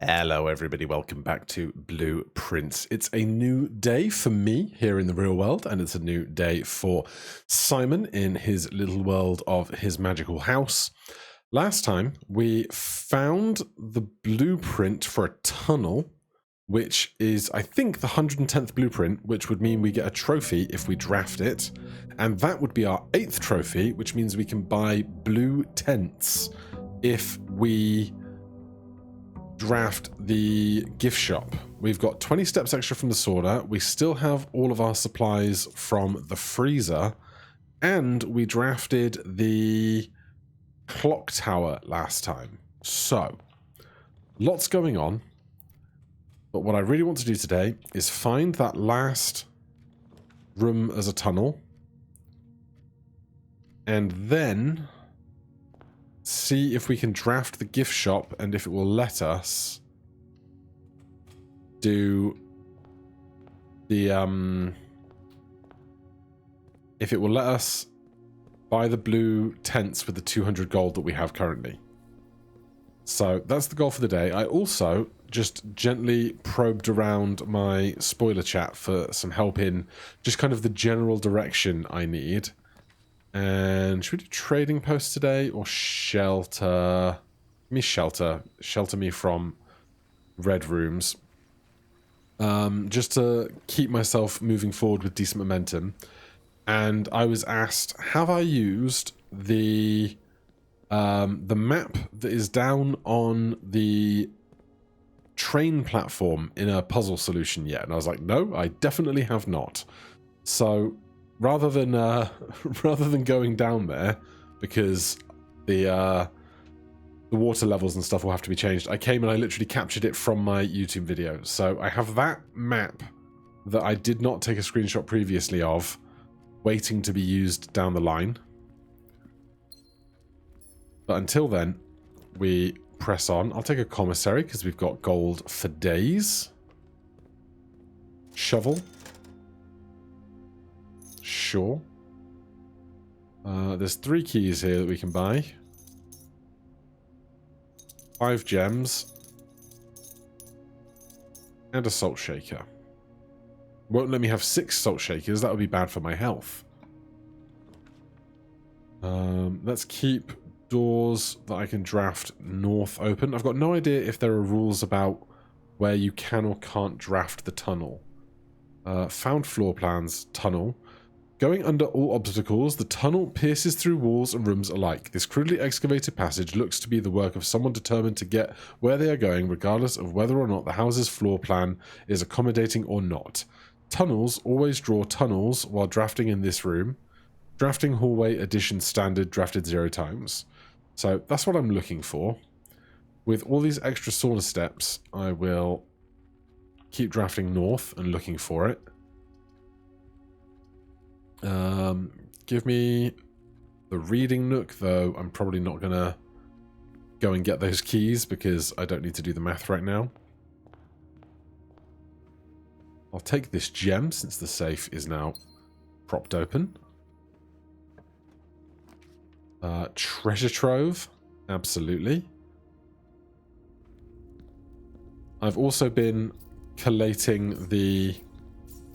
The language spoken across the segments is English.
Hello everybody, welcome back to Blueprints. It's a new day for me here in the real world, and it's a new day for Simon in his little world of his magical house. Last time we found the blueprint for a tunnel, which is I think the 110th blueprint, which would mean we get a trophy if we draft it, and that would be our 8th trophy, which means we can buy blue tents if we draft the gift shop. We've got 20 steps extra from the sorter. We still have all of our supplies from the freezer, and we drafted the clock tower last time. So, lots going on. But what I really want to do today is find that last room as a tunnel, and then see if we can draft the gift shop and if it will let us do the if it will let us buy the blue tents with the 200 gold that we have currently. So that's the goal for the day. I also just gently probed around my spoiler chat for some help in just kind of the general direction I need. And should we do trading posts today or shelter? Give me shelter. Shelter me from red rooms. Just to keep myself moving forward with decent momentum. And I was asked, have I used the map that is down on the train platform in a puzzle solution yet? And I was like, no, I definitely have not. So rather than going down there, because the water levels and stuff will have to be changed, I came and I literally captured it from my YouTube video. So I have that map that I did not take a screenshot previously of, waiting to be used down the line. But until then, we press on. I'll take a commissary because we've got gold for days. Shovel. Sure. There's 3 keys here that we can buy. 5 gems. And a salt shaker. Won't let me have 6 salt shakers. That would be bad for my health. Let's keep doors that I can draft north open. I've got no idea if there are rules about where you can or can't draft the tunnel. Found floor plans, tunnel. Going under all obstacles, the tunnel pierces through walls and rooms alike. This crudely excavated passage looks to be the work of someone determined to get where they are going, regardless of whether or not the house's floor plan is accommodating or not. Tunnels always draw tunnels while drafting in this room. Drafting hallway addition standard drafted 0 times. So that's what I'm looking for. With all these extra sauna steps, I will keep drafting north and looking for it. Give me the reading nook, though I'm probably not going to go and get those keys because I don't need to do the math right now. I'll take this gem since the safe is now propped open. Treasure trove, absolutely. I've also been collating the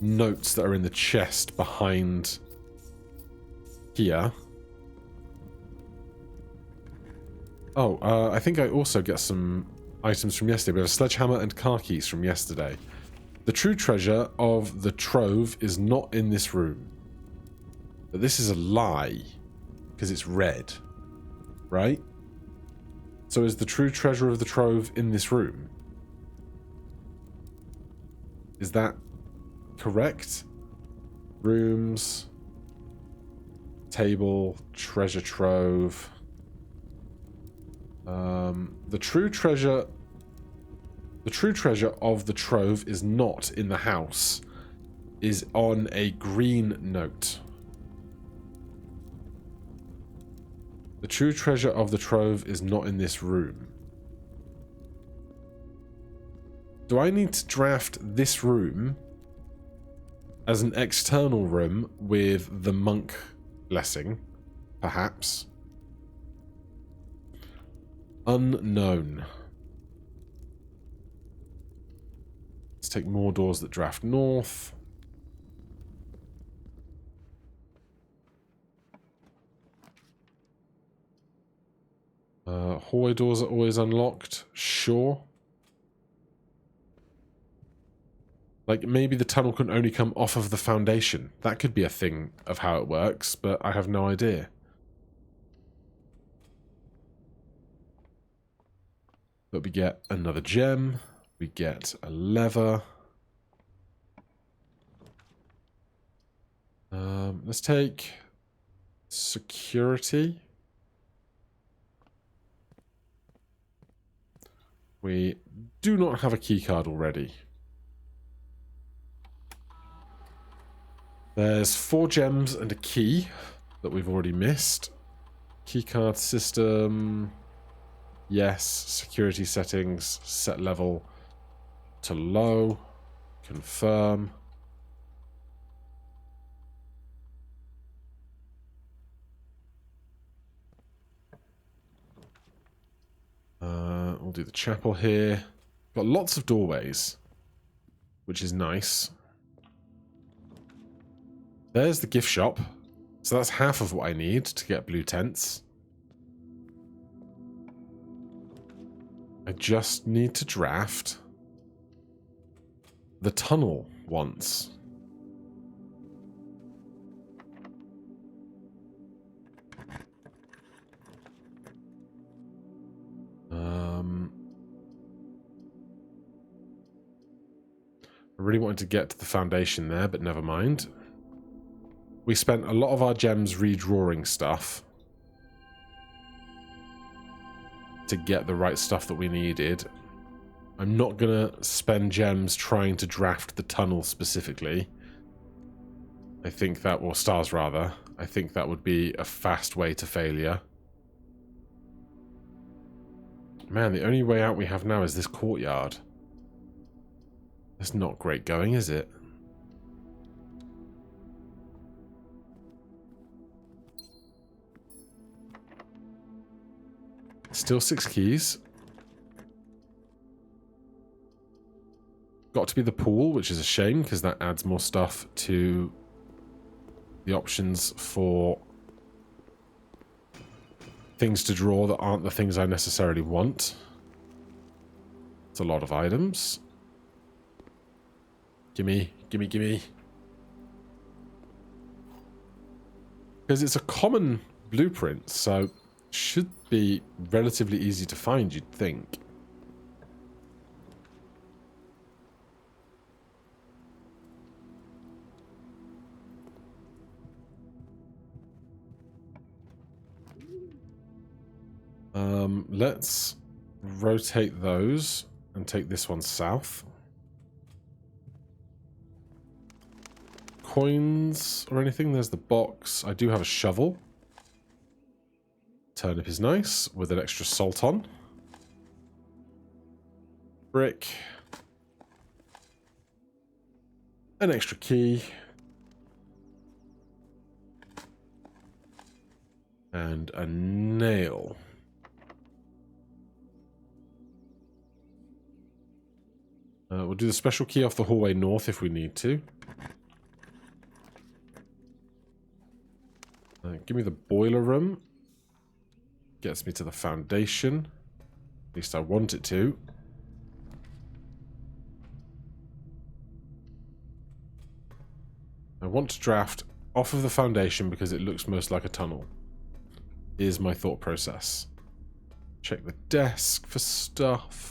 notes that are in the chest behind here. Oh, I think I also get some items from yesterday. We have a sledgehammer and car keys from yesterday. The true treasure of the trove is not in this room. But this is a lie, because it's red, right? So is the true treasure of the trove in this room? Is that correct? Rooms, table, treasure trove. The true treasure of the trove is not in the house, is on a green note. The true treasure of the trove is not in this room. Do I need to draft this room as an external room with the monk blessing, perhaps? Unknown. take more doors that draft north. Hallway doors are always unlocked. Sure. Like, maybe the tunnel can only come off of the foundation. That could be a thing of how it works, but I have no idea. But we get another gem. We get a lever. Let's take security. We do not have a keycard already. There's 4 gems and a key that we've already missed. Keycard system. Yes. Security settings. Set level to low. Confirm. We'll do the chapel here. Got lots of doorways, which is nice. There's the gift shop. So that's half of what I need to get blue tents. I just need to draft the tunnel once. I really wanted to get to the foundation there, but never mind. We spent a lot of our gems redrawing stuff to get the right stuff that we needed. I'm not going to spend gems trying to draft the tunnel specifically. I think that, or stars rather, I think that would be a fast way to failure. Man, the only way out we have now is this courtyard. That's not great going, is it? Still 6 keys. Got to be the pool, which is a shame because that adds more stuff to the options for things to draw that aren't the things I necessarily want. It's a lot of items. Gimme, gimme, gimme. Because it's a common blueprint, so should be relatively easy to find, you'd think. Let's rotate those and take this one south. Coins or anything? There's the box. I do have a shovel. Turnip is nice with an extra salt on. Brick. An extra key. And a nail. We'll do the special key off the hallway north if we need to. Give me the boiler room. Gets me to the foundation. At least I want it to. I want to draft off of the foundation because it looks most like a tunnel. Is my thought process. Check the desk for stuff.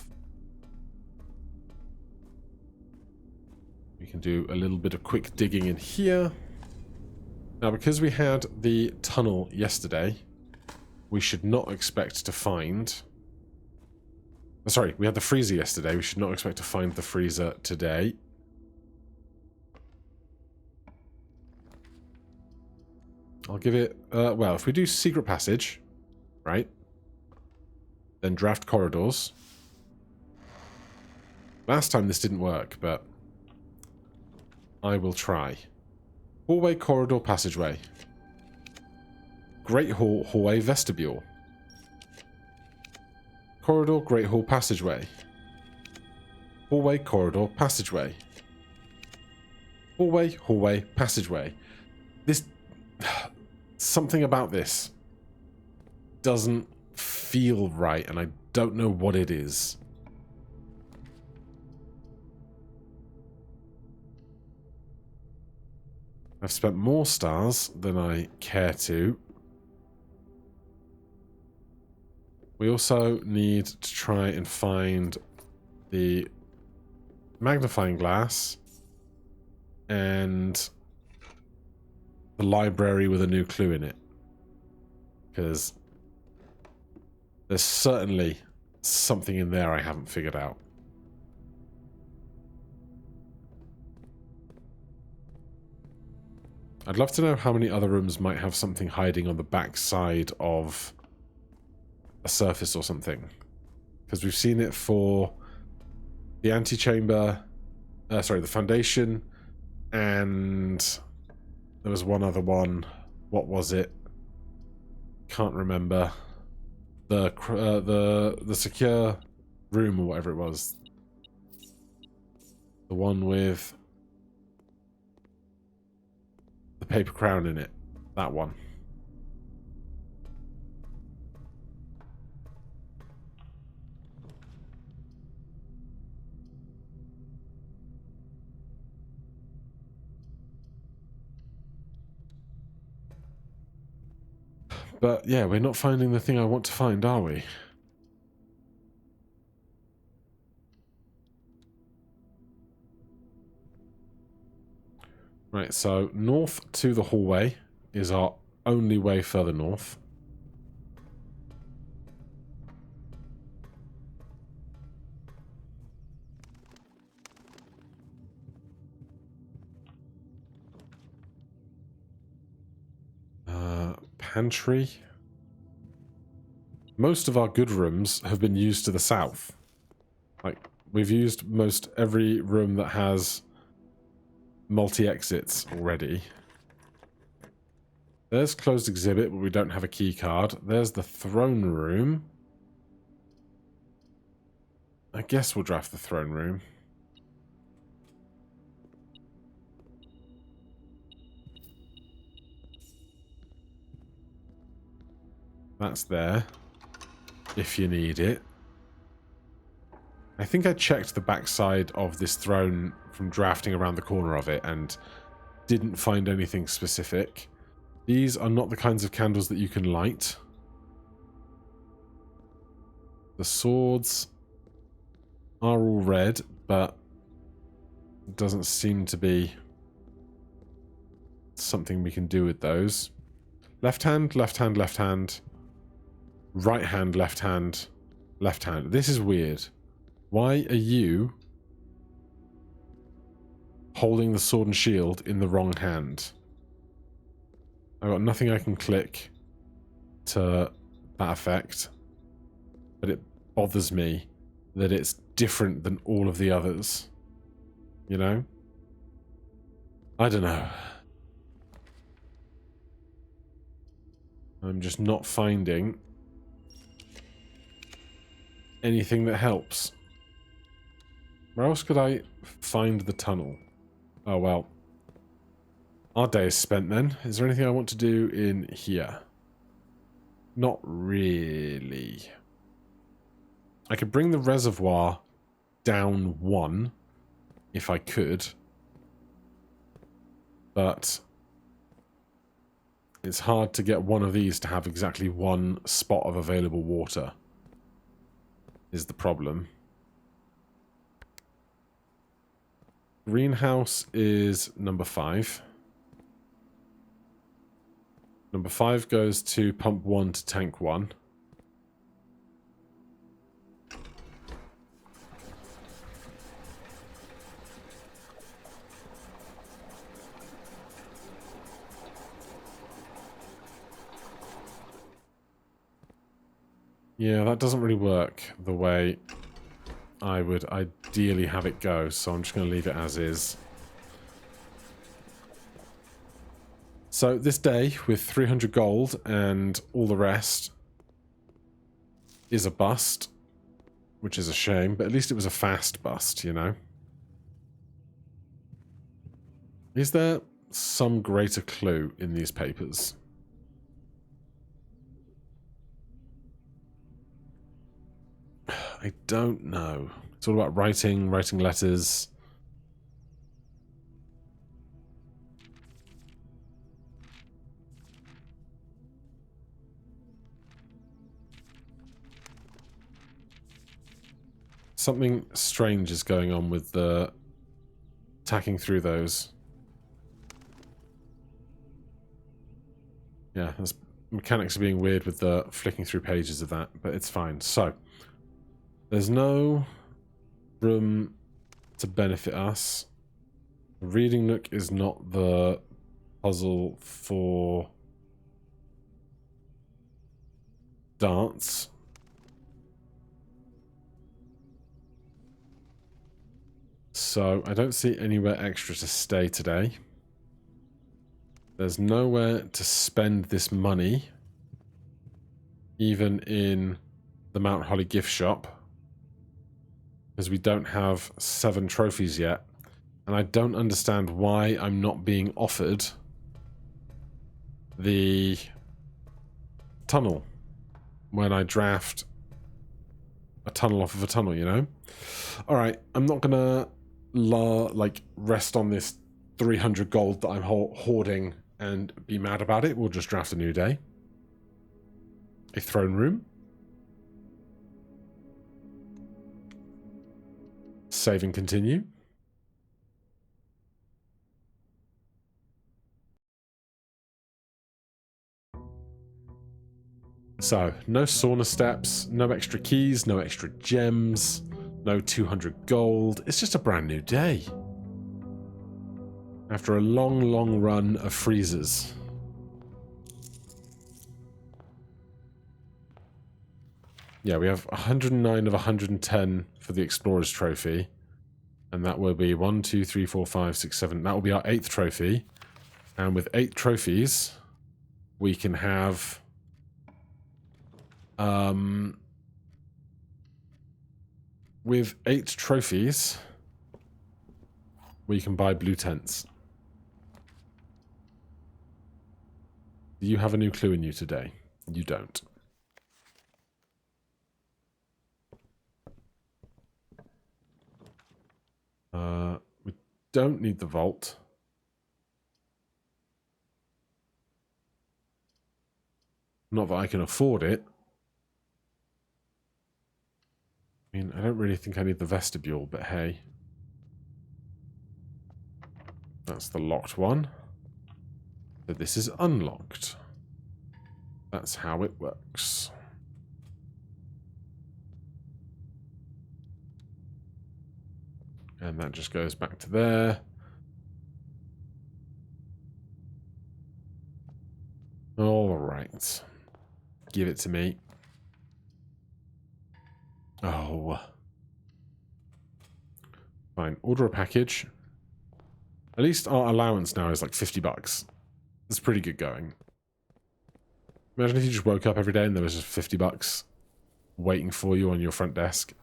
We can do a little bit of quick digging in here. Now, because we had the tunnel yesterday, we should not expect to find... Sorry, we had the freezer yesterday. We should not expect to find the freezer today. I'll give it... well, if we do secret passage, right? Then draft corridors. Last time this didn't work, but I will try. Hallway, corridor, passageway. Great hall, hallway, vestibule. Corridor, great hall, passageway. Hallway, corridor, passageway. Hallway, hallway, passageway. This... Something about this doesn't feel right, and I don't know what it is. I've spent more stars than I care to. We also need to try and find the magnifying glass and the library with a new clue in it. Because there's certainly something in there I haven't figured out. I'd love to know how many other rooms might have something hiding on the back side of a surface or something. Because we've seen it for the antechamber, sorry, the foundation, and there was one other one. What was it? Can't remember. The secure room or whatever it was. The one with the paper crown in it. That one. But yeah, we're not finding the thing I want to find, are we? Right, so north to the hallway is our only way further north. Pantry. Most of our good rooms have been used to the south. Like, we've used most every room that has multi-exits already. There's closed exhibit, but we don't have a key card. There's the throne room. I guess we'll draft the throne room. That's there, if you need it. I think I checked the backside of this throne from drafting around the corner of it and didn't find anything specific. These are not the kinds of candles that you can light. The swords are all red, but it doesn't seem to be something we can do with those. Left hand, left hand, left hand. Right hand, left hand, left hand. This is weird. Why are you holding the sword and shield in the wrong hand? I've got nothing I can click to that effect, but it bothers me that it's different than all of the others. You know? I don't know. I'm just not finding anything that helps. Where else could I find the tunnel? Oh, well. Our day is spent then. Is there anything I want to do in here? Not really. I could bring the reservoir down one, if I could. But it's hard to get one of these to have exactly one spot of available water, is the problem. Greenhouse is number 5. Number 5 goes to pump 1 to tank 1. Yeah, that doesn't really work the way I would ideally have it go, so I'm just going to leave it as is. So this day, with 300 gold and all the rest, is a bust. which is a shame, but at least it was a fast bust, you know? Is there some greater clue in these papers? I don't know. It's all about writing letters. Something strange is going on with the tacking through those. Yeah, the mechanics are being weird with the flicking through pages of that, but it's fine. So, there's no room to benefit us. The reading nook is not the puzzle for darts. So, I don't see anywhere extra to stay today. There's nowhere to spend this money, even in the Mount Holly gift shop, because we don't have 7 trophies yet, and I don't understand why I'm not being offered the tunnel when I draft a tunnel off of a tunnel, you know? Alright, I'm not gonna rest on this 300 gold that I'm hoarding and be mad about it. We'll just draft a new day. A throne room. Save and continue. So, no sauna steps, no extra keys, no extra gems, no 200 gold. It's just a brand new day. After a long, long run of freezers. Yeah, we have 109 of 110 for the Explorer's Trophy. And that will be 1, 2, 3, 4, 5, 6, 7. That will be our 8th trophy. And with 8 trophies, we can have... with 8 trophies, we can buy blue tents. Do you have a new clue in you today? You don't. We don't need the vault. Not that I can afford it. I mean, I don't really think I need the vestibule, but hey. That's the locked one. But this is unlocked. That's how it works. And that just goes back to there. All right. Give it to me. Oh. Fine. Order a package. At least our allowance now is like 50 bucks. That's pretty good going. Imagine if you just woke up every day and there was just 50 bucks waiting for you on your front desk.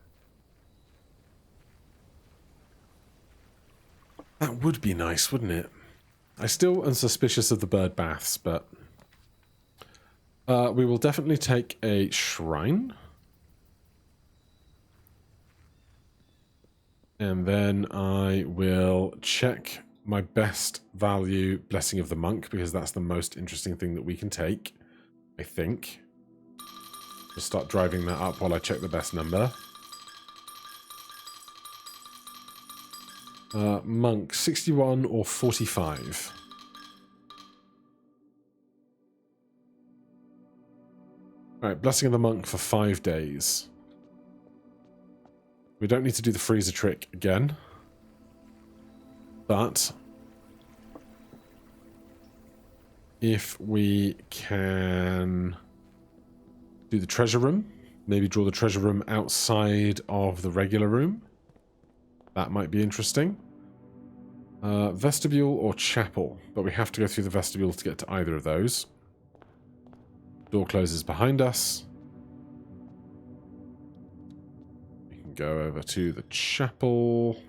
That would be nice, wouldn't it? I still am suspicious of the bird baths, but... we will definitely take a shrine. And then I will check my best value Blessing of the Monk, because that's the most interesting thing that we can take, I think. Just start driving that up while I check the best number. Monk, 61 or 45? Alright, Blessing of the Monk for 5 days. We don't need to do the freezer trick again. But if we can do the treasure room, maybe draw the treasure room outside of the regular room, that might be interesting. Vestibule or chapel, but we have to go through the vestibule to get to either of those. Door closes behind us. We go over to the chapel.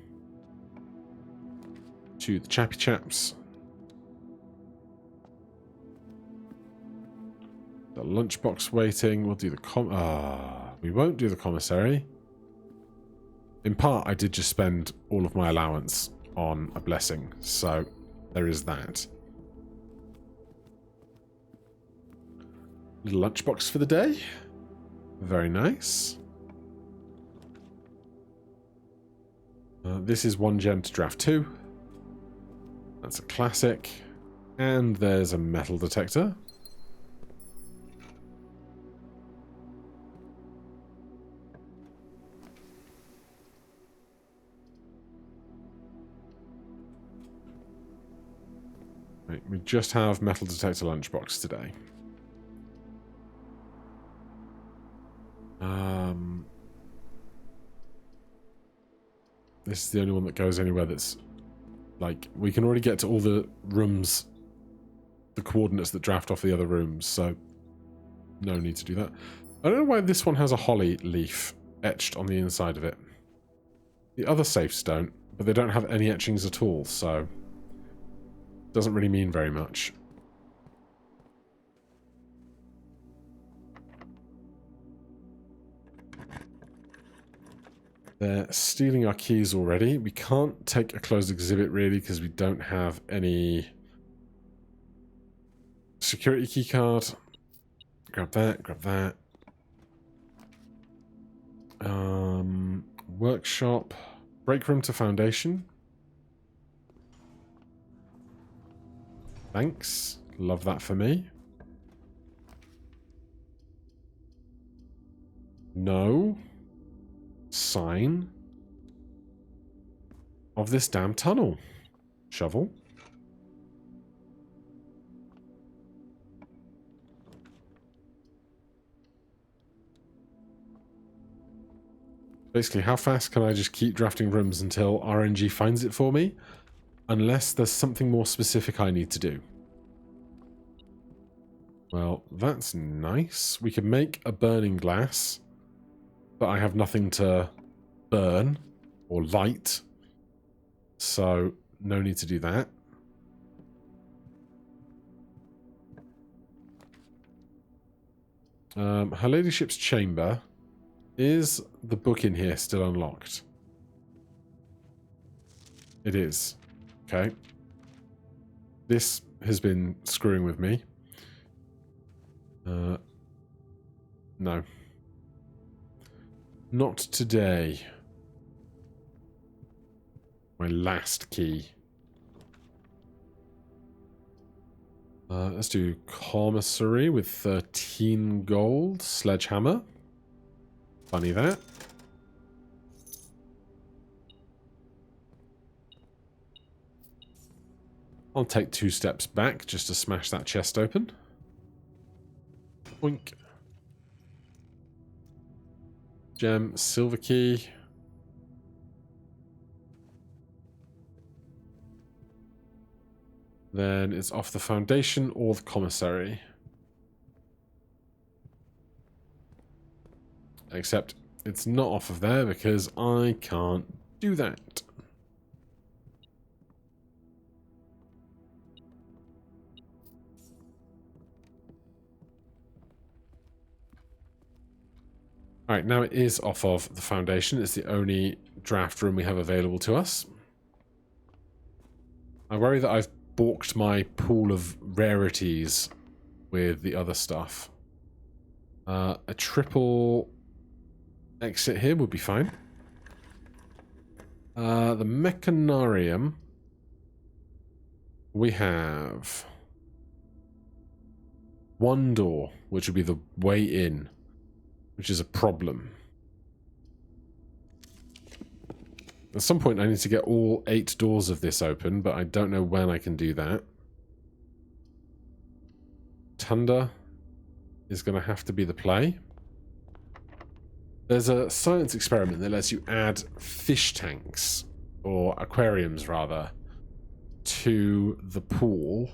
To the chappy chaps. The lunchbox waiting. We'll do the we won't do the commissary. In part, I did just spend all of my allowance on a blessing, so there is that. Little lunchbox for the day. Very nice. This is 1 gem to draft 2. That's a classic. And there's a metal detector. Right, we just have metal detector lunchbox today. This is the only one that goes anywhere that's like, we can already get to all the rooms, the coordinates that draft off the other rooms, so no need to do that. I don't know why this one has a holly leaf etched on the inside of it. The other safes don't, but they don't have any etchings at all, so doesn't really mean very much. They're stealing our keys already. We can't take a closed exhibit really because we don't have any security key card. Grab that, grab that. Workshop. Break room to foundation. Thanks. Love that for me. No sign of this damn tunnel. Shovel. Basically, how fast can I just keep drafting rooms until RNG finds it for me? Unless there's something more specific I need to do. Well, that's nice. We can make a burning glass, but I have nothing to burn or light, so no need to do that. Her Ladyship's chamber. Is the book in here still unlocked? It is. Okay. This has been screwing with me. No. Not today. My last key. Let's do commissary with 13 gold. Sledgehammer. Funny that. I'll take 2 steps back just to smash that chest open. Boink. Gem, silver key. Then it's off the foundation or the commissary. Except it's not off of there because I can't do that. Alright, now it is off of the foundation. It's the only draft room we have available to us. I worry that I've balked my pool of rarities with the other stuff. A triple exit here would be fine. The mechanarium. We have 1 door, which would be the way in, which is a problem. At some point I need to get all 8 doors of this open, but I don't know when I can do that. Tunda is going to have to be the play. There's a science experiment that lets you add fish tanks, or aquariums rather, to the pool.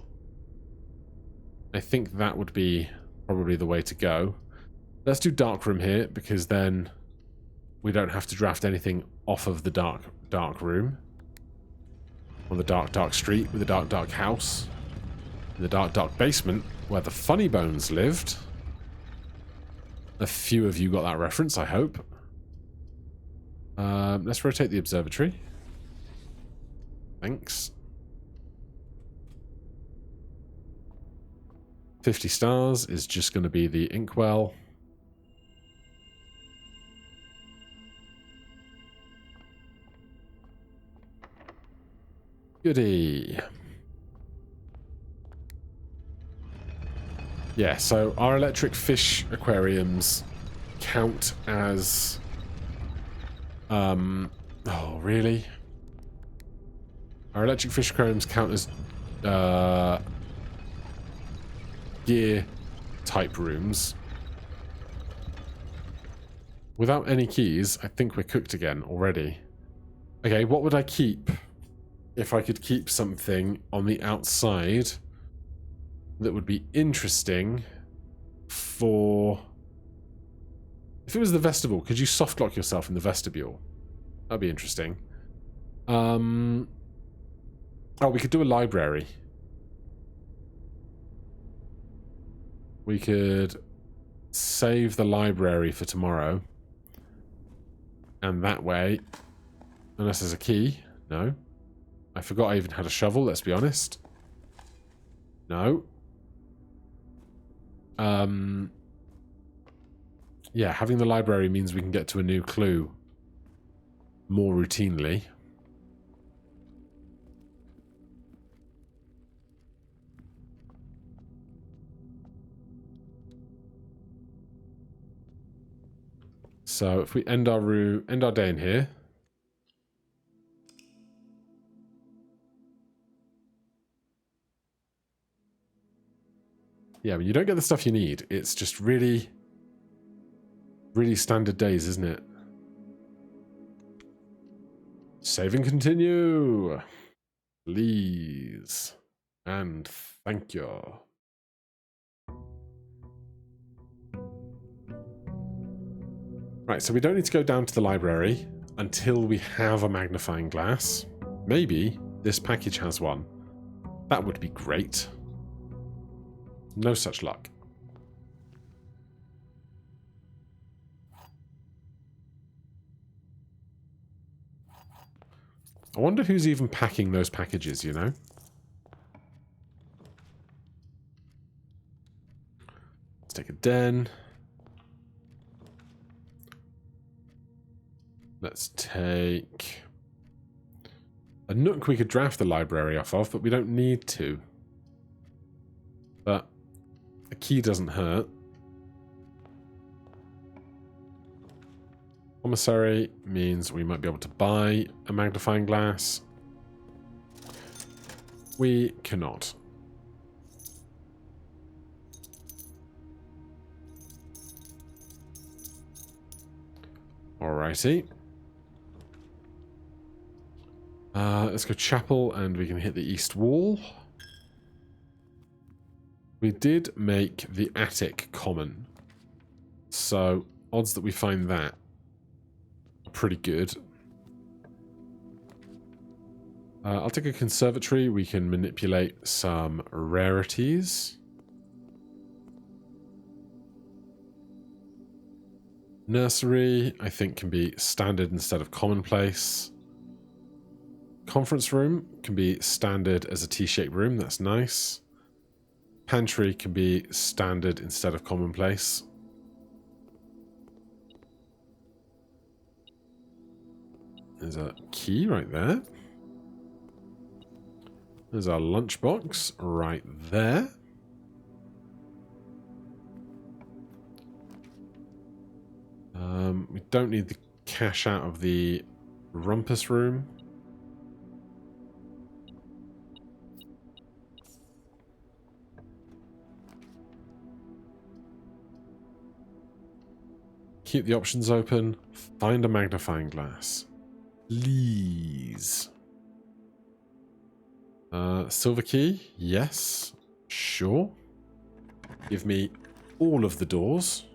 I think that would be probably the way to go. Let's do dark room here, because then we don't have to draft anything off of the dark room. On the dark street with the dark house. In the dark basement where the funny bones lived. A few of you got that reference, I hope. Let's rotate the observatory. Thanks. 50 stars is just going to be the inkwell. Goody. Yeah, so our electric fish aquariums count as... oh, really? Our electric fish aquariums count as gear type rooms. Without any keys, I think we're cooked again already. Okay, what would I keep if I could keep something on the outside that would be interesting for... If it was the vestibule, could you soft lock yourself in the vestibule? That'd be interesting. Oh, we could do a library. We could save the library for tomorrow. And that way, unless there's a key. No. I forgot I even had a shovel, let's be honest. No. Yeah, having the library means we can get to a new clue more routinely. So if we end our day in here. Yeah, but you don't get the stuff you need. It's just really, really standard days, isn't it? Save and continue. Please. And thank you. Right, so we don't need to go down to the library until we have a magnifying glass. Maybe this package has one. That would be great. No such luck. I wonder who's even packing those packages, you know? Let's take a den. Let's take a nook we could draft the library off of, but we don't need to. But a key doesn't hurt. Commissary means we might be able to buy a magnifying glass. We cannot. Alrighty. Let's go chapel and we can hit the east wall. We did make the attic common. So odds that we find that are pretty good. I'll take a conservatory. We can manipulate some rarities. Nursery, I think, can be standard instead of commonplace. Conference room can be standard as a T-shaped room. That's nice. Pantry can be standard instead of commonplace. There's a key right there. There's our lunchbox right there. We don't need the cash out of the rumpus room. Keep the options open. Find a magnifying glass. Please. Silver key? Yes. Sure. Give me all of the doors.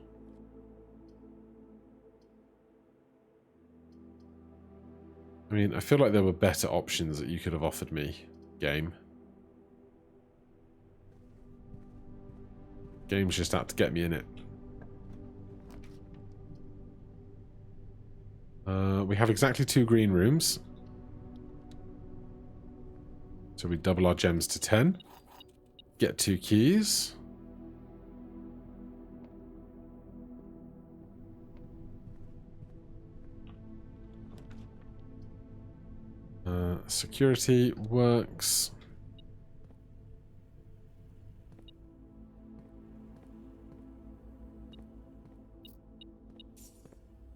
I mean, I feel like there were better options that you could have offered me, game. Game's just out to get me in it. We have exactly 2 green rooms. So we double our gems to 10. Get 2 keys. Security works.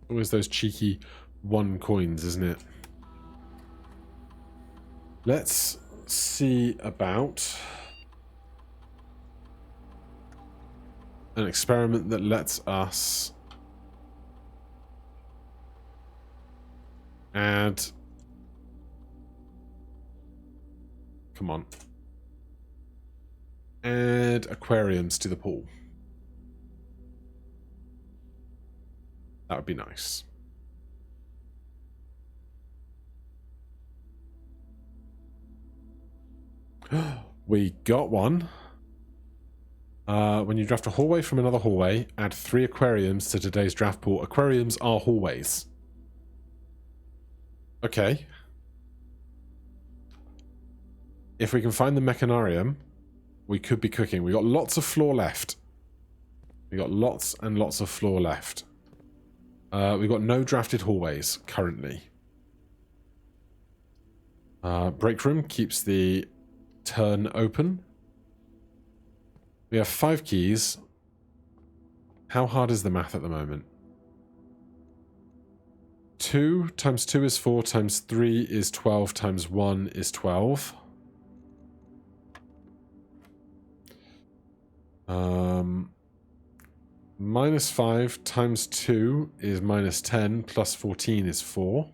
Always those cheeky 1 coins, isn't it? Let's see about an experiment that lets us add... Come on. Add aquariums to the pool. That would be nice. We got one. When you draft a hallway from another hallway, add 3 aquariums to today's draft pool. Aquariums are hallways. Okay. If we can find the mechanarium, we could be cooking. We got lots of floor left. We got lots and lots of floor left. We've got no drafted hallways currently. Break room keeps the turn open. We have 5 keys. How hard is the math at the moment? 2 times 2 is 4 times 3 is 12 times 1 is 12. Minus 5 times 2 is minus 10 plus 14 is 4.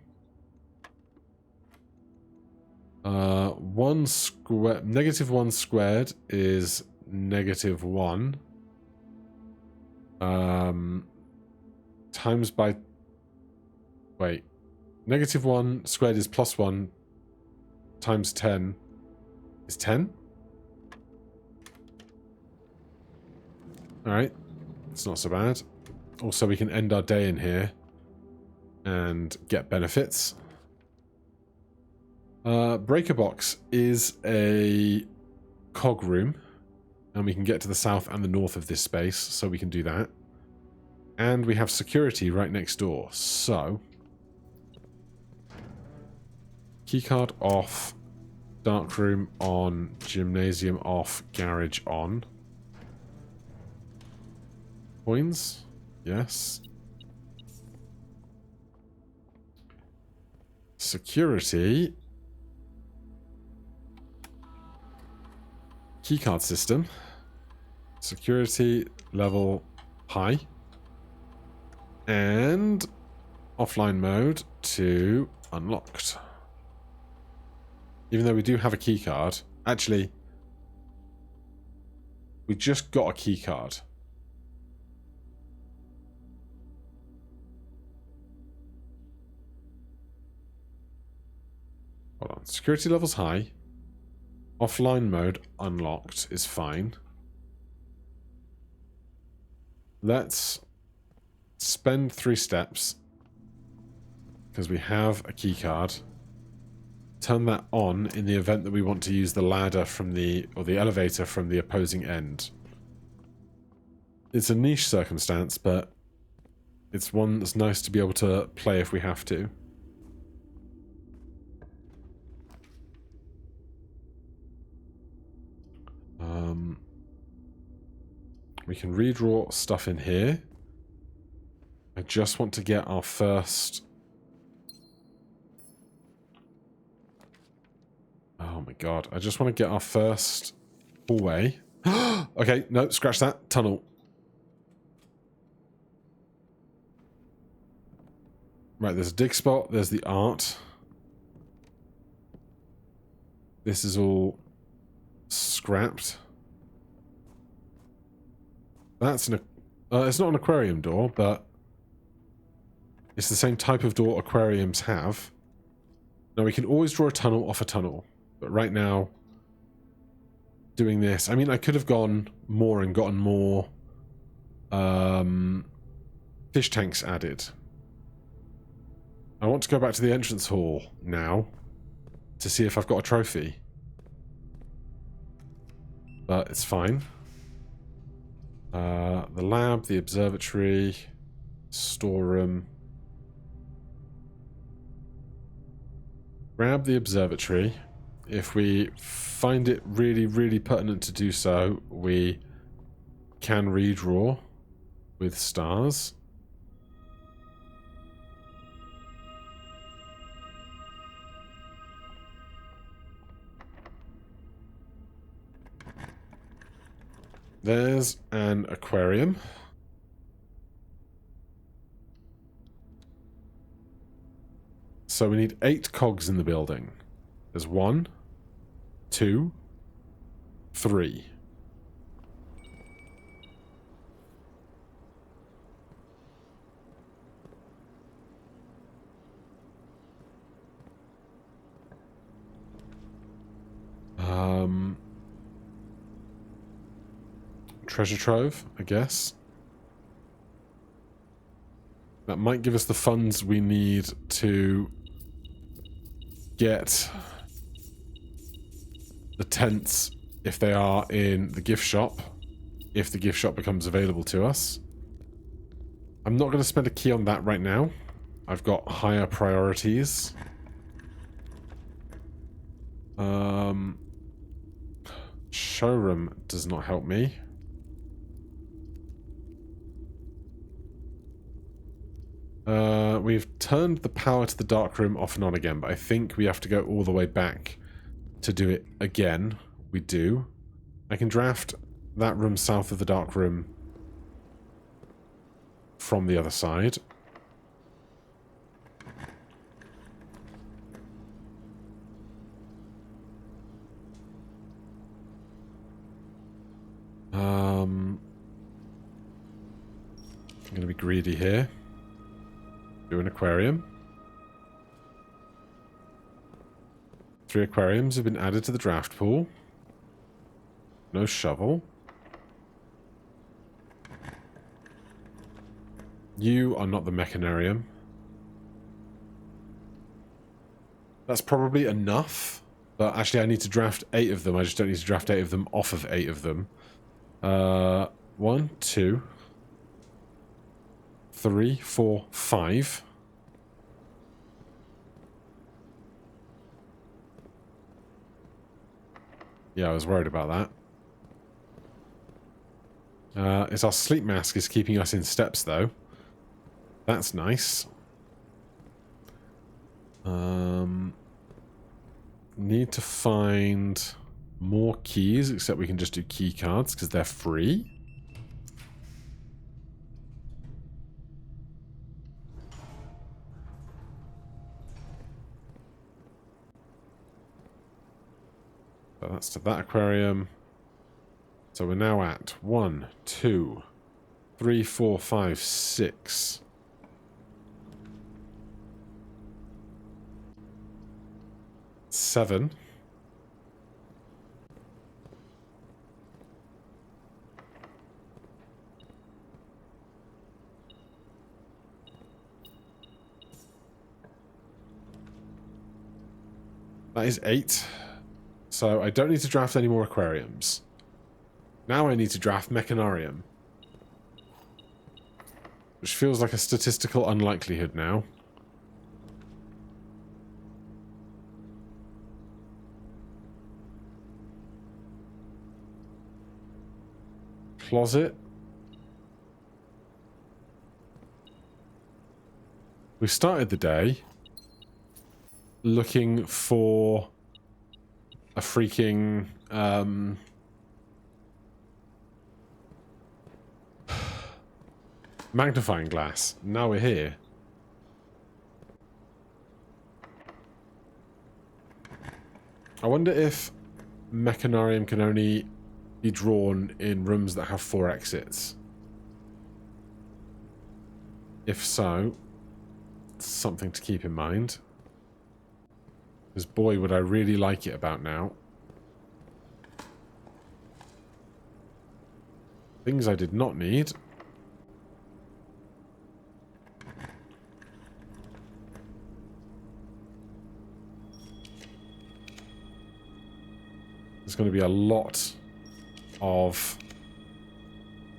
1 square, negative 1 squared is negative 1. Times by... Wait. Negative 1 squared is plus 1 times 10 is 10. Alright. It's not so bad. Also, we can end our day in here and get benefits. Breaker box is a cog room, and we can get to the south and the north of this space, so we can do that. And we have security right next door, so... Keycard off, dark room on, gymnasium off, garage on. Coins? Yes. Security. Keycard system. Security level high. And offline mode to unlocked. Even though we do have a keycard. Actually, we just got a keycard. Hold on. Security level's high. Offline mode unlocked is fine. Let's spend 3 steps because we have a keycard. Turn that on in the event that we want to use the ladder from the, or the elevator from the opposing end. It's a niche circumstance, but it's one that's nice to be able to play if we have to. We can redraw stuff in here. I just want to get our first... Oh my god. I just want to get our first hallway. Okay, no, scratch that. Tunnel. Right, there's a dig spot. There's the art. This is all scrapped. That's an... it's not an aquarium door, but... it's the same type of door aquariums have. Now we can always draw a tunnel off a tunnel, but right now, doing this, I mean, I could have gone more and gotten more fish tanks added. I want to go back to the entrance hall now to see if I've got a trophy. But it's fine. The lab, the observatory, storeroom. Grab the observatory. If we find it really, really pertinent to do so, we can redraw with stars. There's an aquarium. So we need 8 cogs in the building. There's 1, 2, 3. Treasure trove, I guess. That might give us the funds we need to get the tents if they are in the gift shop, if the gift shop becomes available to us. I'm not going to spend a key on that right now. I've got higher priorities. Showroom does not help me. We've turned the power to the dark room off and on again, but I think we have to go all the way back to do it again. We do. I can draft that room south of the dark room from the other side. I'm going to be greedy here. Do an aquarium. 3 aquariums have been added to the draft pool. No shovel. You are not the mechanarium. That's probably enough. But actually I need to draft 8 of them. I just don't need to draft 8 of them off of 8 of them. 1, 2, 3, 4, 5. Yeah, I was worried about that. It's our sleep mask is keeping us in steps, though. That's nice. Need to find more keys, except we can just do key cards because they're free. So that's to that aquarium. So we're now at 1, 2, 3, 4, 5, 6. Seven. That is 8. So I don't need to draft any more aquariums. Now I need to draft mechanarium. Which feels like a statistical unlikelihood now. Closet. We started the day looking for a freaking magnifying glass. Now we're here. I wonder if mechanarium can only be drawn in rooms that have 4 exits. If so, something to keep in mind. Because boy, would I really like it about now. Things I did not need. There's going to be a lot of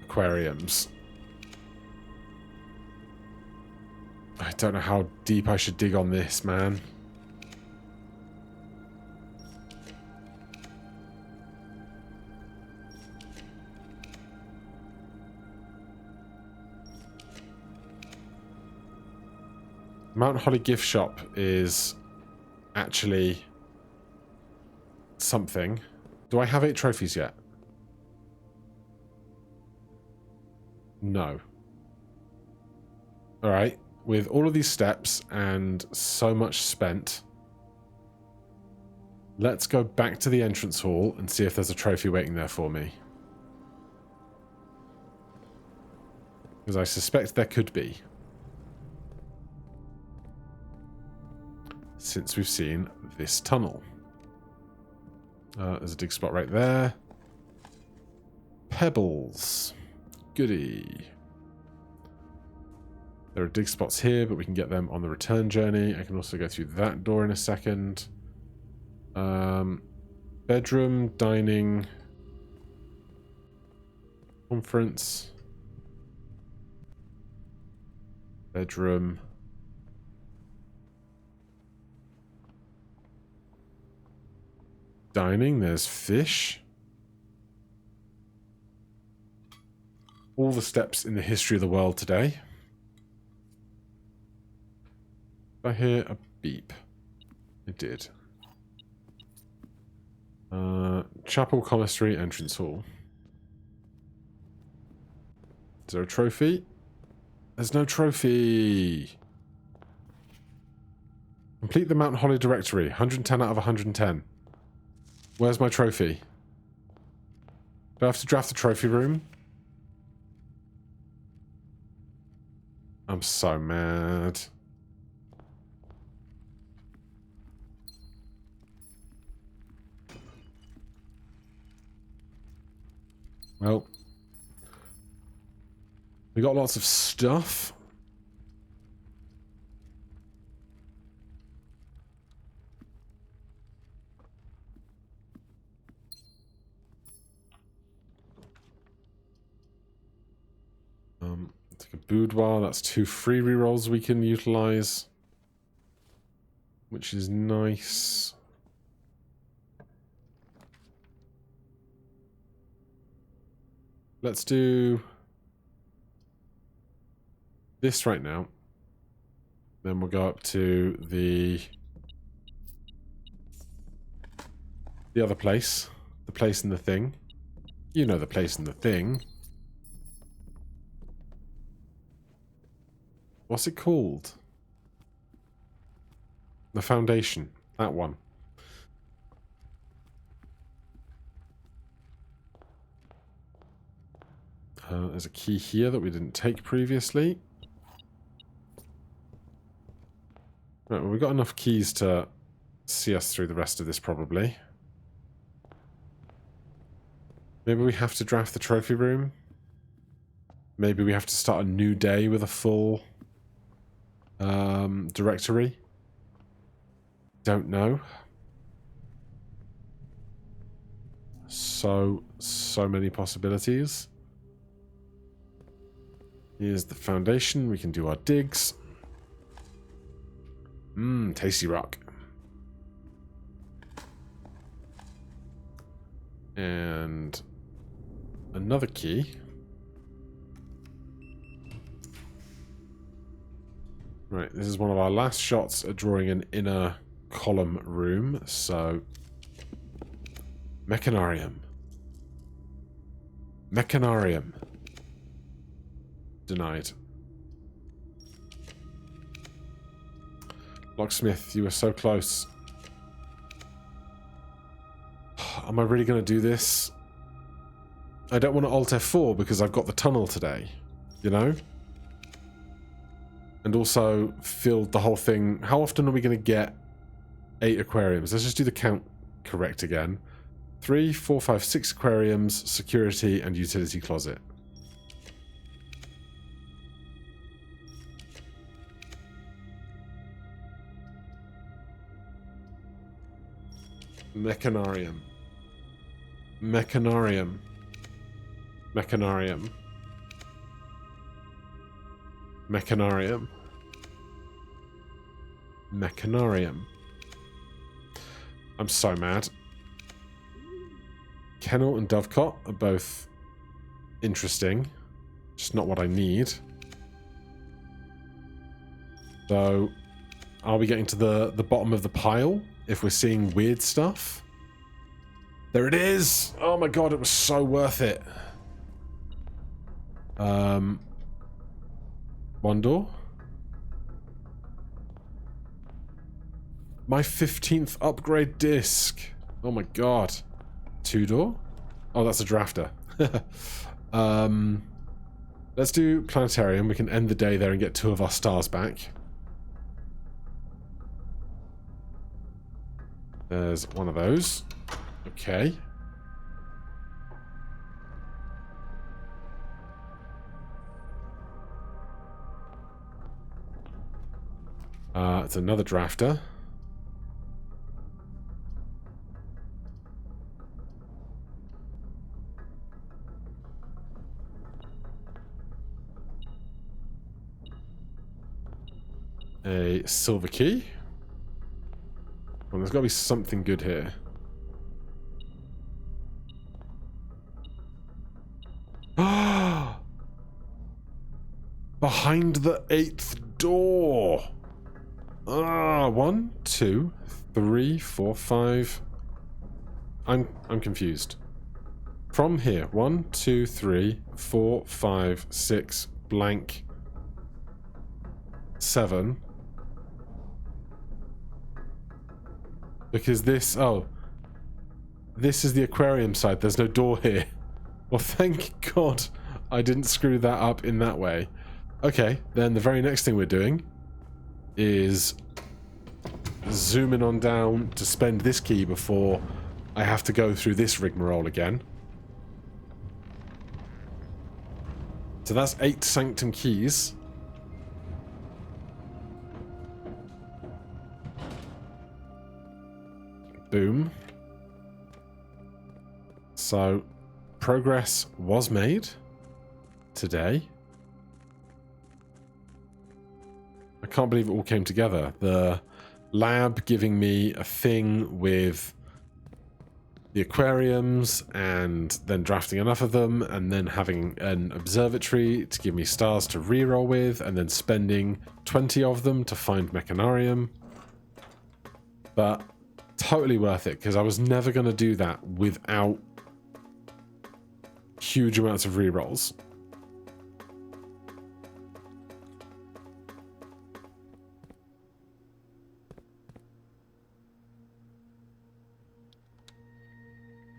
aquariums. I don't know how deep I should dig on this, man. Mount Holly gift shop is actually something. Do I have 8 trophies yet? No. Alright. With all of these steps and so much spent, let's go back to the entrance hall and see if there's a trophy waiting there for me. Because I suspect there could be. Since we've seen this tunnel. There's a dig spot right there. Pebbles. Goody. There are dig spots here, but we can get them on the return journey. I can also go through that door in a second. Bedroom, dining, conference, bedroom. Dining, there's fish. All the steps in the history of the world today. I hear a beep. It did. Chapel, commissary, entrance hall. Is there a trophy? There's no trophy. Complete the Mount Holly directory. 110 out of 110. Where's my trophy? Do I have to draft the trophy room? I'm so mad. Well, we got lots of stuff. Take a boudoir. That's 2 free rerolls we can utilize, which is nice. Let's do this right now. Then we'll go up to the other place. The place in the thing. You know the place in the thing. What's it called? The foundation. That one. There's a key here that we didn't take previously. Right, well, we've got enough keys to see us through the rest of this, probably. Maybe we have to draft the trophy room. Maybe we have to start a new day with a full directory. Don't know. So many possibilities. Here's the foundation. We can do our digs. Tasty rock. And another key. Right, this is one of our last shots at drawing an inner column room, so mechanarium. Mechanarium. Denied. Locksmith, you were so close. Am I really going to do this? I don't want to Alt F4 because I've got the tunnel today, you know? And also filled the whole thing. How often are we going to get 8 aquariums. Let's just do the count correct again. 3, 4, 5, 6 aquariums, security, and utility closet. Mechanarium. Mechanarium. Mechanarium. Mechanarium. Mechanarium. I'm so mad. Kennel and Dovecot are both interesting. Just not what I need. So, are we getting to the bottom of the pile if we're seeing weird stuff? There it is! Oh my god, it was so worth it. One door. My 15th upgrade disc. Oh my god. 2 door? Oh, that's a drafter. Let's do planetarium. We can end the day there and get 2 of our stars back. There's one of those. Okay. It's another drafter. A silver key. Well, there's got to be something good here. Ah! Behind the 8th door. Ah, 1, 2, 3, 4, 5. I'm confused. From here, 1, 2, 3, 4, 5, 6, blank, 7. Because this, oh, this is the aquarium side. There's no door here. Well, thank God I didn't screw that up in that way. Okay, then the very next thing we're doing is zooming on down to spend this key before I have to go through this rigmarole again. So that's 8 sanctum keys. Boom. So, progress was made today. I can't believe it all came together. The lab giving me a thing with the aquariums and then drafting enough of them and then having an observatory to give me stars to reroll with and then spending 20 of them to find mechanarium. But totally worth it because I was never going to do that without huge amounts of rerolls.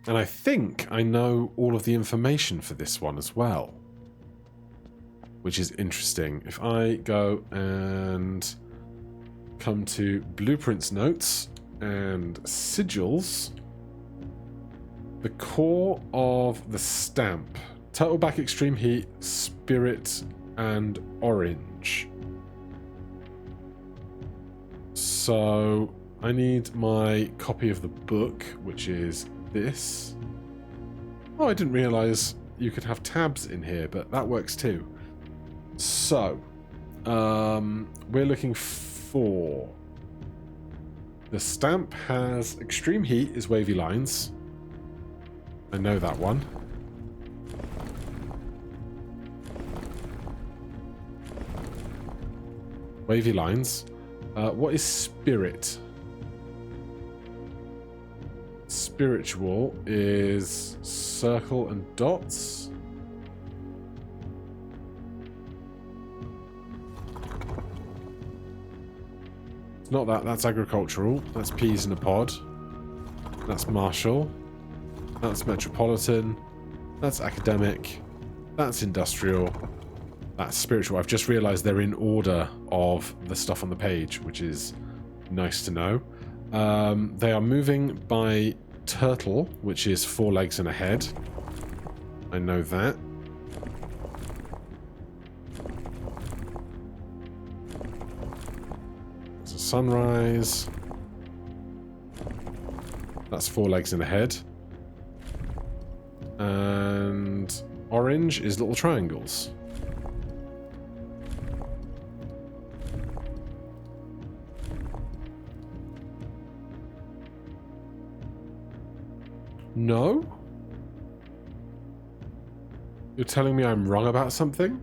And I think I know all of the information for this one as well, which is interesting. If I go and come to blueprints notes and sigils, the core of the stamp, total back extreme heat, spirit, and orange. So I need my copy of the book, which is this. Oh, I didn't realize you could have tabs in here, but that works too. So, we're looking for... The stamp has extreme heat is wavy lines. I know that one. Wavy lines. What is spirit? Spiritual is circle and dots. It's not that, that's agricultural. That's peas in a pod. That's martial. That's metropolitan. That's academic. That's industrial. That's spiritual. I've just realized they're in order of the stuff on the page, which is nice to know. They are moving by turtle, which is 4 legs and a head. I know that. There's a sunrise. That's 4 legs and a head. And orange is little triangles. No? You're telling me I'm wrong about something?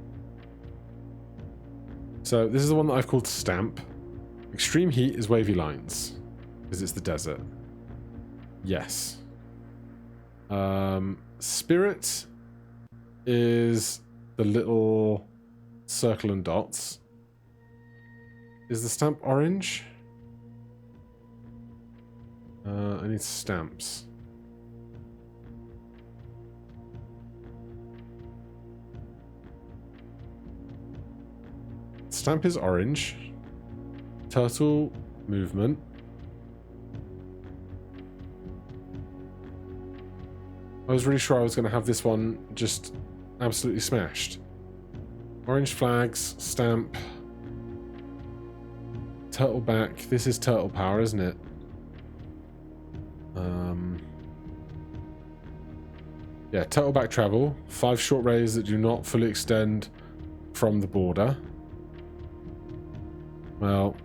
So this is the one that I've called stamp. Extreme heat is wavy lines. Because it's the desert. Yes. Spirit is the little circle and dots. Is the stamp orange? I need stamps. Stamp is orange. Turtle movement. I was really sure I was going to have this one just absolutely smashed. Orange flags, stamp. Turtle back. This is turtle power, isn't it? Yeah, turtle back travel. 5 short rays that do not fully extend from the border. Well,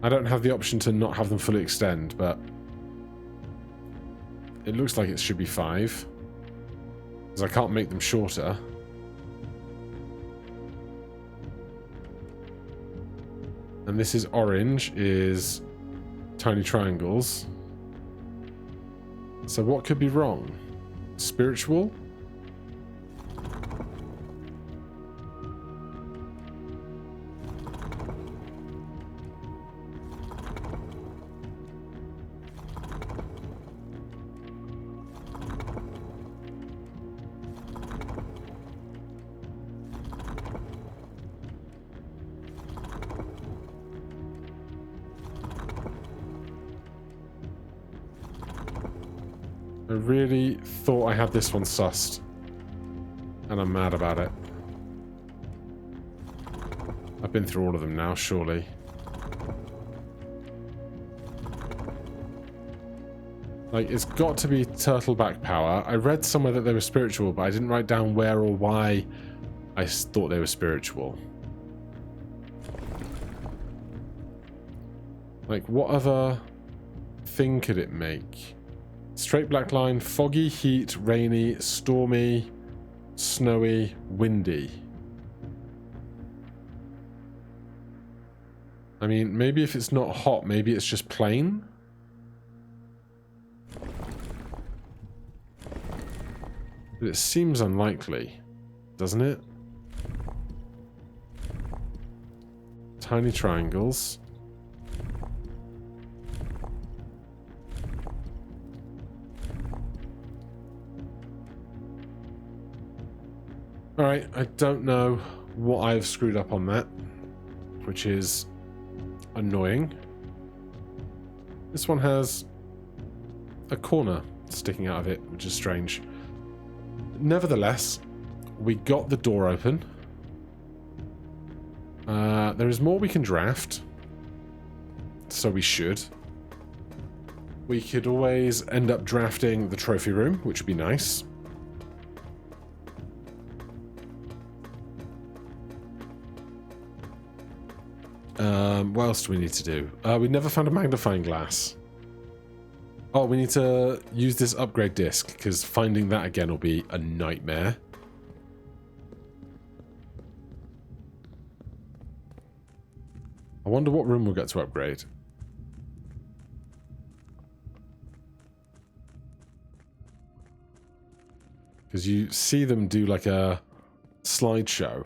I don't have the option to not have them fully extend, but it looks like it should be 5. Because I can't make them shorter. And this is orange, is tiny triangles. So what could be wrong? Spiritual? I really thought I had this one sussed. And I'm mad about it. I've been through all of them now, surely. Like, it's got to be turtleback power. I read somewhere that they were spiritual, but I didn't write down where or why I thought they were spiritual. Like, what other thing could it make? Straight black line, foggy, heat, rainy, stormy, snowy, windy. I mean, maybe if it's not hot, maybe it's just plain? But it seems unlikely, doesn't it? Tiny triangles. Alright, I don't know what I've screwed up on that, which is annoying. This one has a corner sticking out of it, which is strange. Nevertheless, we got the door open. There is more we can draft, so we should. We could always end up drafting the trophy room, which would be nice. What else do we need to do? We never found a magnifying glass. Oh, we need to use this upgrade disc, because finding that again will be a nightmare. I wonder what room we'll get to upgrade. Because you see them do like a slideshow,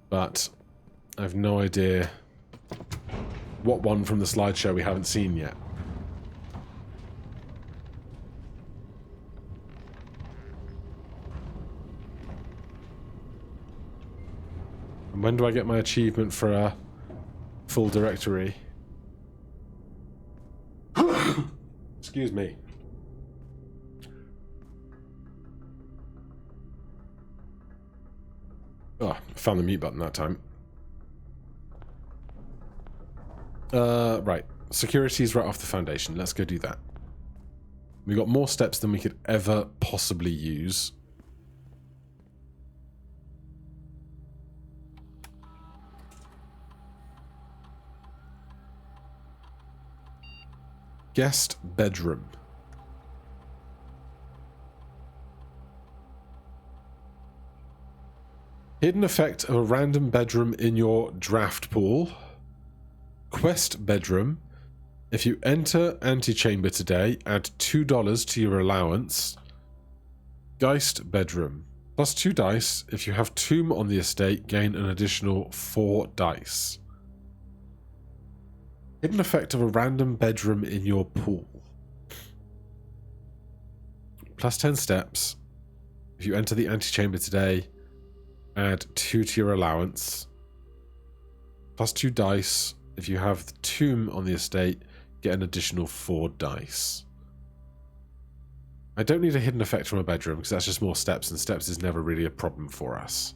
but I have no idea what one from the slideshow we haven't seen yet. And when do I get my achievement for a full directory? Excuse me. Oh, found the mute button that time. Right. Security is right off the foundation. Let's go do that. We got more steps than we could ever possibly use. Guest bedroom. Hidden effect of a random bedroom in your draft pool. Quest bedroom. If you enter antechamber today, add $2 to your allowance. Geist bedroom. Plus 2 dice. If you have tomb on the estate, gain an additional 4 dice. Hidden effect of a random bedroom in your pool. Plus 10 steps. If you enter the antechamber today, add 2 to your allowance. Plus 2 dice. If you have the tomb on the estate, get an additional 4 dice. I don't need a hidden effect from a bedroom because that's just more steps, and steps is never really a problem for us.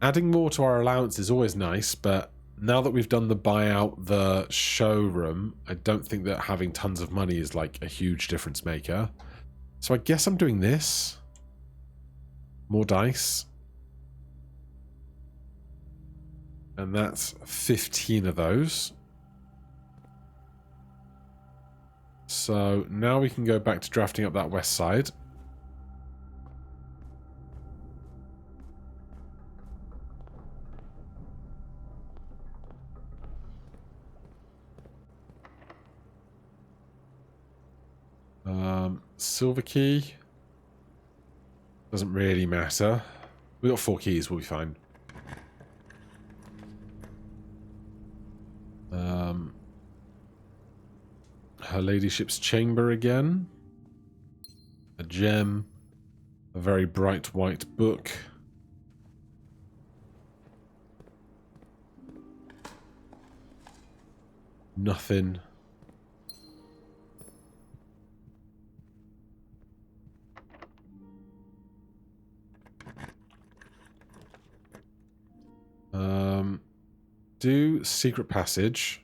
Adding more to our allowance is always nice, but now that we've done the buyout, the showroom, I don't think that having tons of money is like a huge difference maker. So I guess I'm doing this. More dice. And that's 15 of those. So now we can go back to drafting up that west side. Silver key. Doesn't really matter. We got 4 keys, we'll be fine. Her ladyship's chamber again. A gem. A very bright white book. Nothing. Do secret passage.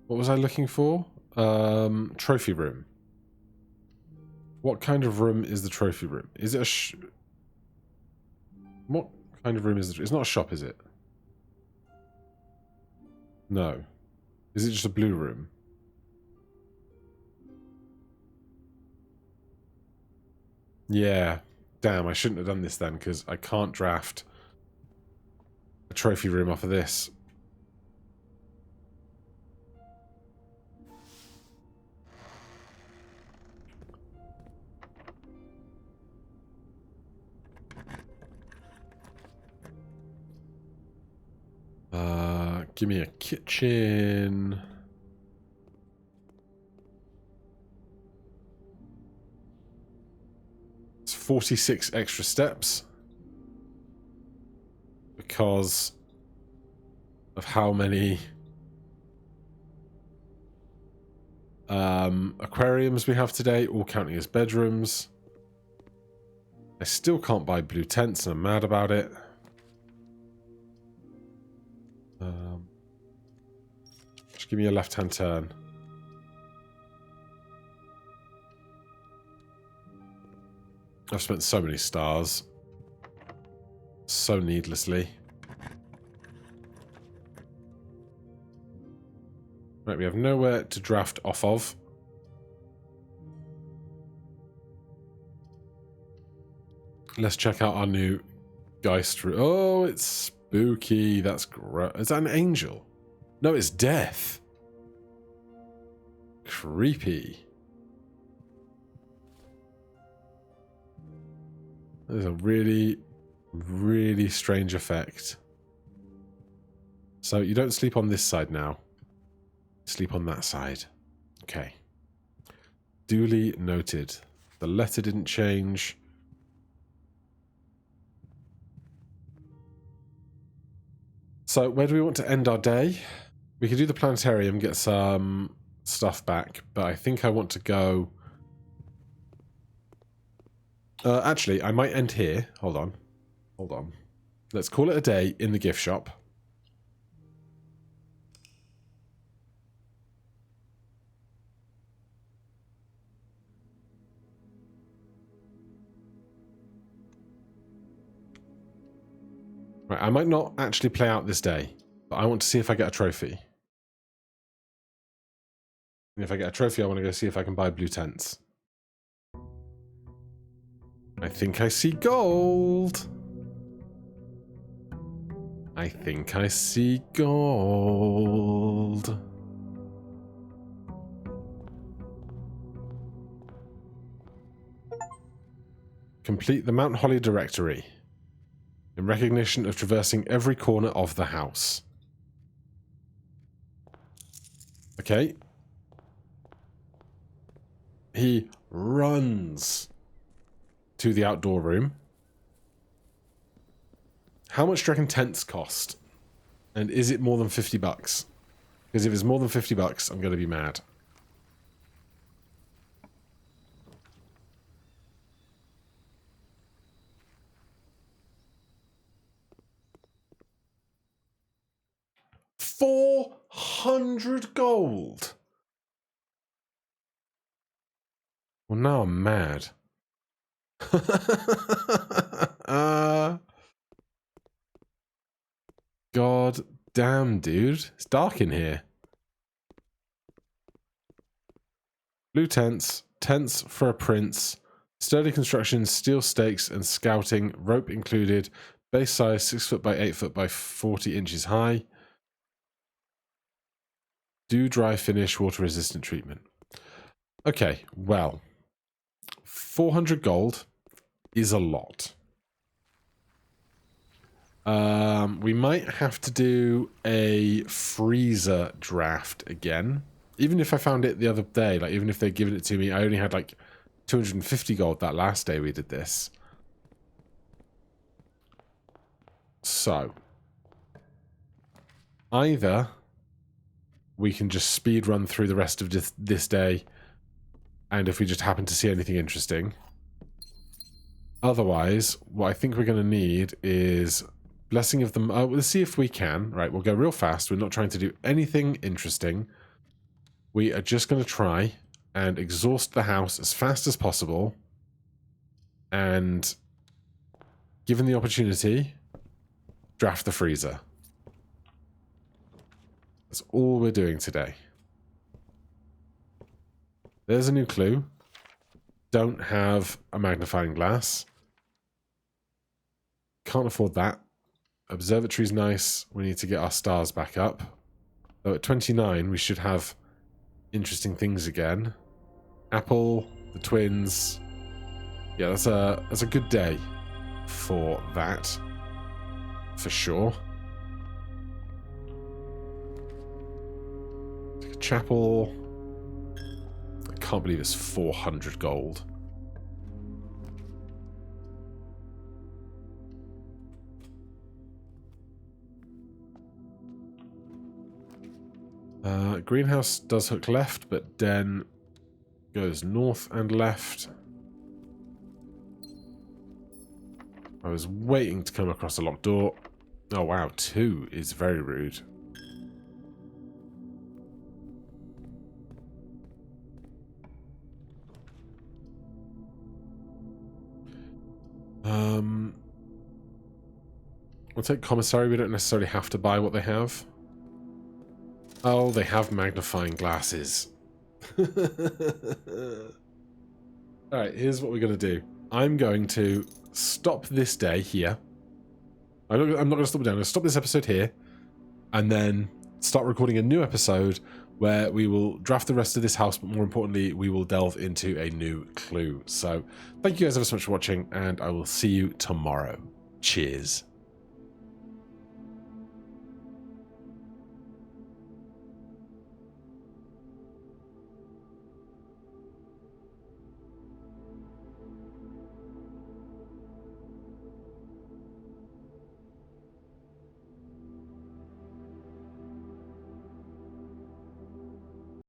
What was I looking for? Trophy room. What kind of room is the trophy room? Is it a what kind of room is it? It's not a shop, is it? No. Is it just a blue room? Yeah. Damn, I shouldn't have done this then, because I can't draft a trophy room off of this. Give me a kitchen. It's 46 extra steps because of how many aquariums we have today, all counting as bedrooms. I still can't buy blue tents and I'm mad about it. Just give me a left-hand turn. I've spent so many stars. So needlessly. Right, we have nowhere to draft off of. Let's check out our new Geist room. Oh, it's spooky. That's gross. Is that an angel? No, it's death. Creepy. There's a really, really strange effect. So you don't sleep on this side now. Sleep on that side. Okay. Duly noted. The letter didn't change. So where do we want to end our day? We could do the planetarium, get some stuff back, but I think I want to go... actually, I might end here. Hold on. Hold on. Let's call it a day in the gift shop. Right, I might not actually play out this day, but I want to see if I get a trophy. And if I get a trophy, I want to go see if I can buy blue tents. I think I see gold. I think I see gold. Complete the Mount Holly directory in recognition of traversing every corner of the house. Okay. He runs to the outdoor room. How much do you reckon tents cost? And is it more than 50 bucks? Because if it's more than 50 bucks, I'm going to be mad. $400 gold. Well, now I'm mad. God damn, dude. It's dark in here. Blue tents. Tents for a prince. Sturdy construction, steel stakes and scouting. Rope included. Base size 6 foot by 8 foot by 40 inches high. Do dry finish, water resistant treatment. Okay, well. 400 gold is a lot. We might have to do a freezer draft again. Even if I found it the other day, like even if they'd given it to me, I only had like 250 gold that last day we did this. So, either we can just speed run through the rest of this day, and if we just happen to see anything interesting. Otherwise, what I think we're going to need is Blessing of the... we'll see if we can. Right, we'll go real fast. We're not trying to do anything interesting. We are just going to try and exhaust the house as fast as possible. And given the opportunity, draft the freezer. That's all we're doing today. There's a new clue. Don't have a magnifying glass. Can't afford that. Observatory's nice. We need to get our stars back up. Though at 29, we should have interesting things again. Apple, the twins. Yeah, that's a good day for that. For sure. Take a chapel. I can't believe it's 400 gold. Greenhouse does hook left, but Den goes north and left. I was waiting to come across a locked door. Oh wow, 2 is very rude. We'll take commissary. We don't necessarily have to buy what they have. Oh, they have magnifying glasses. Alright, here's what we're going to do. I'm going to stop this day here. I'm not going to stop it down. I'm going to stop this episode here. And then start recording a new episode where we will draft the rest of this house, but more importantly, we will delve into a new clue. So, thank you guys ever so much for watching, and I will see you tomorrow. Cheers.